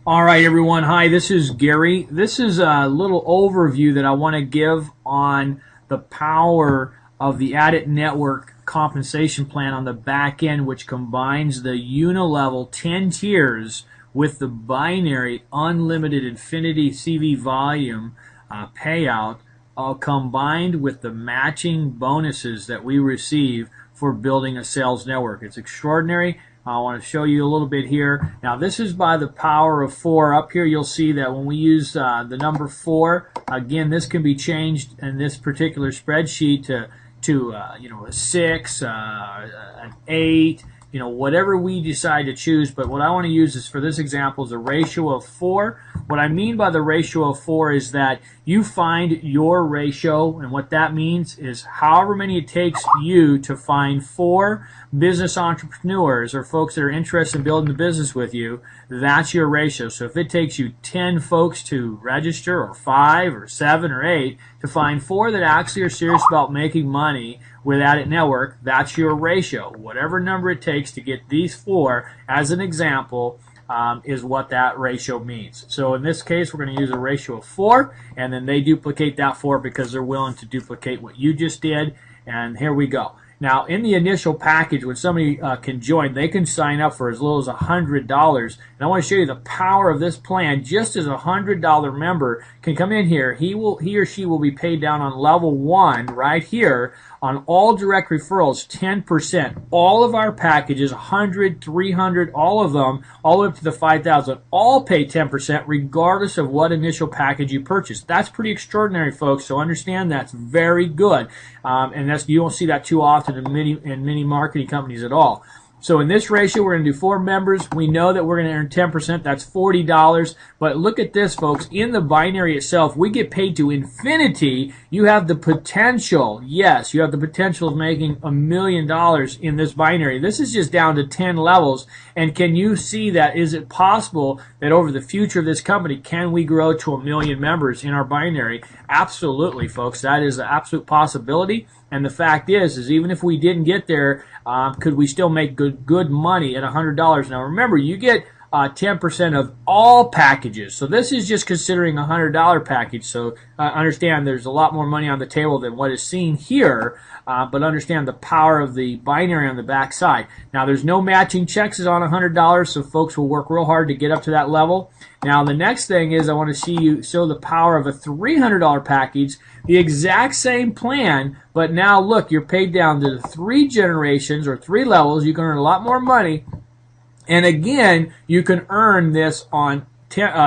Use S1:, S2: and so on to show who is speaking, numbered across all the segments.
S1: All right, everyone. Hi, this is Gary. This is a little overview that I want to give on the power of the Addit Network compensation plan on the back end, which combines the unilevel 10 tiers with the binary unlimited infinity CV volume payout, combined with the matching bonuses that we receive for building a sales network. It's extraordinary. I want to show you a little bit here. Now, this is by the power of 4. Up here, you'll see that when we use the number 4, again, this can be changed in this particular spreadsheet to a 6, an 8, whatever we decide to choose. But what I want to use is, for this example, is a ratio of 4. What I mean by the ratio of 4 is that you find your ratio, and what that means is however many it takes you to find 4 business entrepreneurs or folks that are interested in building the business with you, that's your ratio. So if it takes you 10 folks to register, or 5 or 7 or 8, to find 4 that actually are serious about making money with Addit Network, that's your ratio. Whatever number it takes to get these 4, as an example, is what that ratio means. So in this case, we're going to use a ratio of 4, and then they duplicate that 4 because they're willing to duplicate what you just did, and here we go. Now, in the initial package, when somebody can join, they can sign up for as little as $100. And I want to show you the power of this plan. Just as a $100 member can come in here, he or she will be paid down on level 1 right here on all direct referrals, 10%. All of our packages, 100, 300, all of them, all the way up to the 5,000, all pay 10% regardless of what initial package you purchase. That's pretty extraordinary, folks, so understand that's very good. And you don't see that too often in many marketing companies at all. So in this ratio, we're going to do 4 members. We know that we're going to earn 10%. That's $40. But look at this, folks. In the binary itself, we get paid to infinity. You have the potential. Yes, you have the potential of making $1 million in this binary. This is just down to 10 levels. And can you see that? Is it possible that over the future of this company, can we grow to 1 million members in our binary? Absolutely, folks. That is an absolute possibility. And the fact is even if we didn't get there, could we still make good money at $100? Now remember, you get 10% of all packages. So this is just considering a $100 package. So understand there's a lot more money on the table than what is seen here. But understand the power of the binary on the back side. Now there's no matching checks on $100, so folks will work real hard to get up to that level. Now the next thing is I want to show the power of a $300 package, the exact same plan, but now look, you're paid down to 3 generations or 3 levels. You can earn a lot more money, and again, you can earn this on not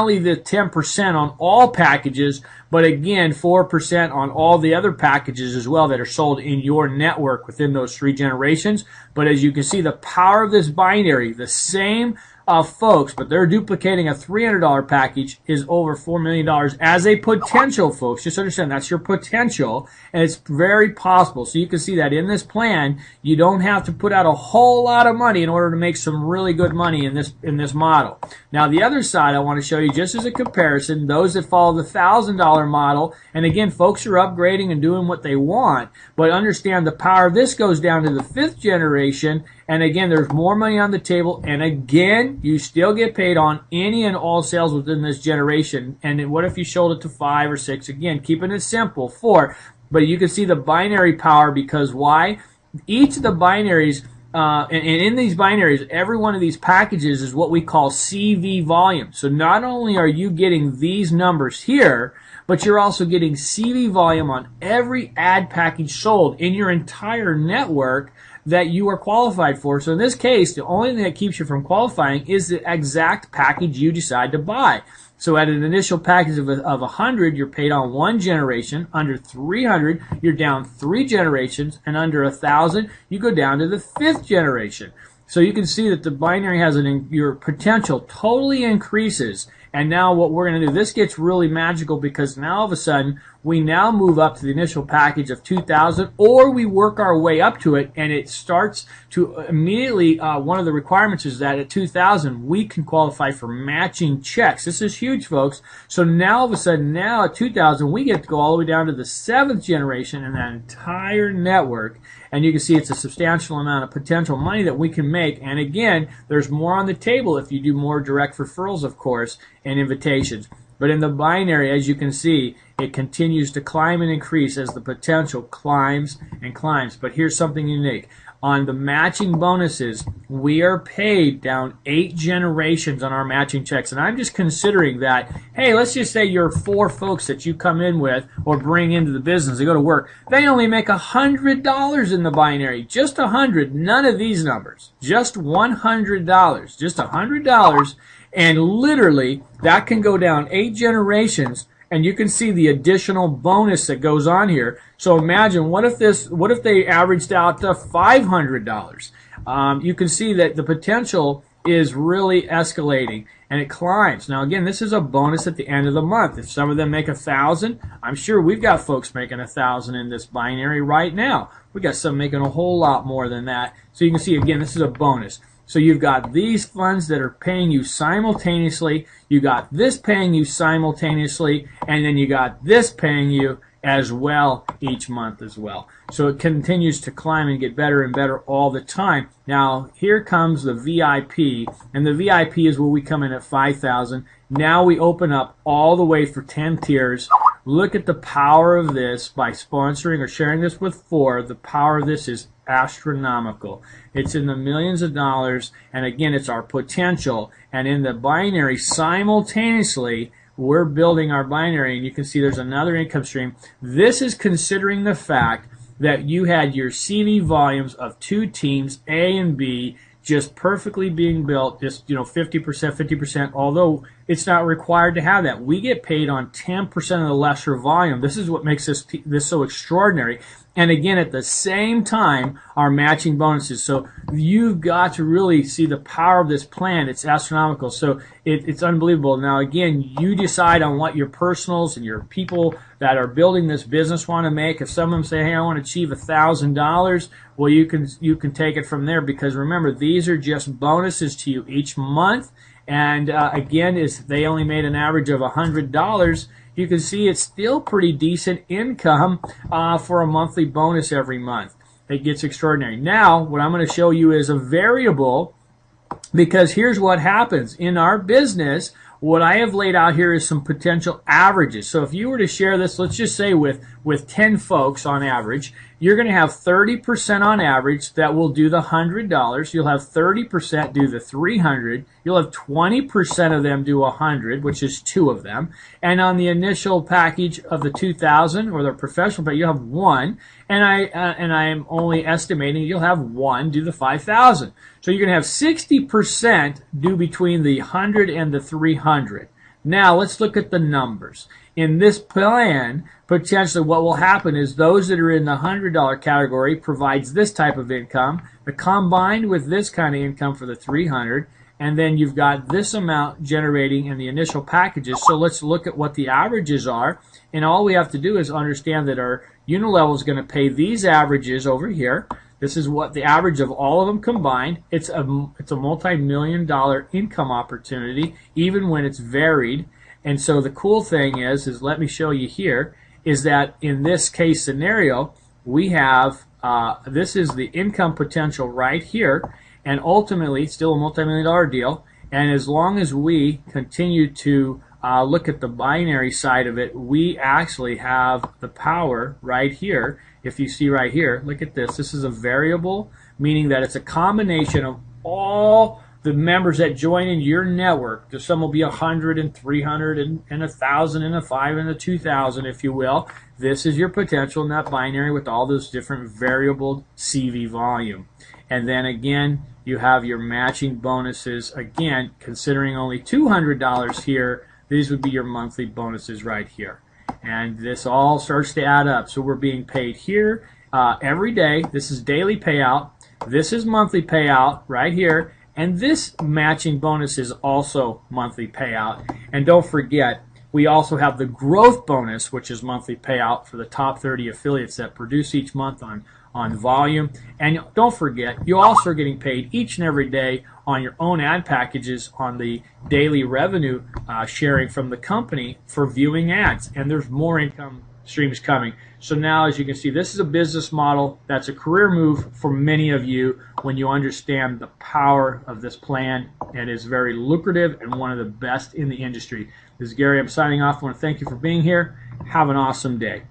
S1: only the 10% on all packages, but again 4% on all the other packages as well that are sold in your network within those 3 generations. But as you can see, the power of this binary, the same folks, but they're duplicating a $300 package, is over $4 million as a potential, folks. Just understand that's your potential, and it's very possible. So you can see that in this plan, you don't have to put out a whole lot of money in order to make some really good money in this model. Now the other side I want to show you, just as a comparison, those that follow the $1,000 model, and again, folks are upgrading and doing what they want, but understand the power of this goes down to the 5th generation. And again, there's more money on the table. And again, you still get paid on any and all sales within this generation. And what if you sold it to 5 or 6? Again, keeping it simple, 4. But you can see the binary power, because why? Each of the binaries, and in these binaries, every one of these packages is what we call CV volume. So not only are you getting these numbers here, but you're also getting CV volume on every ad package sold in your entire network that you are qualified for. So in this case, the only thing that keeps you from qualifying is the exact package you decide to buy. So at an initial package of 100, you're paid on 1 generation. Under 300, you're down 3 generations. And under 1,000, you go down to the 5th generation. So you can see that the binary has your potential totally increases. And now what we're going to do, this gets really magical, because now all of a sudden we now move up to the initial package of 2,000, or we work our way up to it, and it starts to immediately, one of the requirements is that at 2,000 we can qualify for matching checks. This is huge, folks. So now all of a sudden, now at 2,000 we get to go all the way down to the 7th generation in that entire network. and you can see it's a substantial amount of potential money that we can make. And again, there's more on the table if you do more direct referrals, of course, and invitations. But in the binary, as you can see, it continues to climb and increase as the potential climbs and climbs. But here's something unique. On the matching bonuses, we are paid down 8 generations on our matching checks. And I'm just considering that, hey, let's just say you're 4 folks that you come in with or bring into the business to go to work. They only make $100 in the binary. Just $100. None of these numbers. Just $100. Just $100. And literally, that can go down 8 generations, and you can see the additional bonus that goes on here. So imagine, what if they averaged out to $500? You can see that the potential is really escalating, and it climbs. Now again, this is a bonus at the end of the month. If some of them make $1,000, I'm sure we've got folks making $1,000 in this binary right now. We got some making a whole lot more than that. So you can see, again, this is a bonus. So you've got these funds that are paying you simultaneously, you got this paying you simultaneously, and then you got this paying you as well each month as well. So it continues to climb and get better and better all the time. Now here comes the VIP, and the VIP is where we come in at 5,000. Now we open up all the way for 10 tiers. Look at the power of this by sponsoring or sharing this with 4. The power of this is astronomical. It's in the millions of dollars, and again, it's our potential. And in the binary, simultaneously, we're building our binary, and you can see there's another income stream. This is considering the fact that you had your CV volumes of 2 teams, A and B, just perfectly being built, just 50%, 50%, although it's not required to have that. We get paid on 10% of the lesser volume. This is what makes this so extraordinary. And again, at the same time, our matching bonuses. So you've got to really see the power of this plan. It's astronomical. So it's unbelievable. Now, again, you decide on what your personals and your people that are building this business want to make. If some of them say, hey, I want to achieve $1,000, well, you can take it from there, because remember, these are just bonuses to you each month. And again, if they only made an average of $100, you can see it's still pretty decent income for a monthly bonus every month. It gets extraordinary. Now, what I'm going to show you is a variable, because here's what happens. In our business, what I have laid out here is some potential averages. So if you were to share this, let's just say with 10 folks on average, you're going to have 30% on average that will do the $100. You'll have 30% do the $300. You'll have 20% of them do $100, which is 2 of them. And on the initial package of the $2,000 or the professional pay, you'll have 1. And I am only estimating you'll have 1 do the $5,000. So you're going to have 60% do between the 100 and the 300. Now let's look at the numbers. In this plan, potentially what will happen is those that are in the $100 category provides this type of income, but combined with this kind of income for the 300, and then you've got this amount generating in the initial packages. So let's look at what the averages are, and all we have to do is understand that our Unilevel is going to pay these averages over here. This is what the average of all of them combined. It's a multi-million-dollar income opportunity, even when it's varied. And so the cool thing is let me show you here, is that in this case scenario, we have, this is the income potential right here, and ultimately still a multi-million-dollar deal. And as long as we continue to look at the binary side of it, we actually have the power right here. If you see right here, look at this. This is a variable, meaning that it's a combination of all the members that join in your network. Some will be 100 and 300 and 1,000 and a 5 and a 2,000, if you will. This is your potential in that binary with all those different variable CV volume. And then again, you have your matching bonuses. Again, considering only $200 here, these would be your monthly bonuses right here. And this all starts to add up. So we're being paid here every day. This is daily payout. This is monthly payout right here. And this matching bonus is also monthly payout. And don't forget, we also have the growth bonus, which is monthly payout for the top 30 affiliates that produce each month on volume. And don't forget, you also are getting paid each and every day on your own ad packages on the daily revenue sharing from the company for viewing ads. And there's more income streams coming. So now, as you can see, this is a business model that's a career move for many of you when you understand the power of this plan. It is very lucrative and one of the best in the industry. This is Gary. I'm signing off. I want to thank you for being here. Have an awesome day.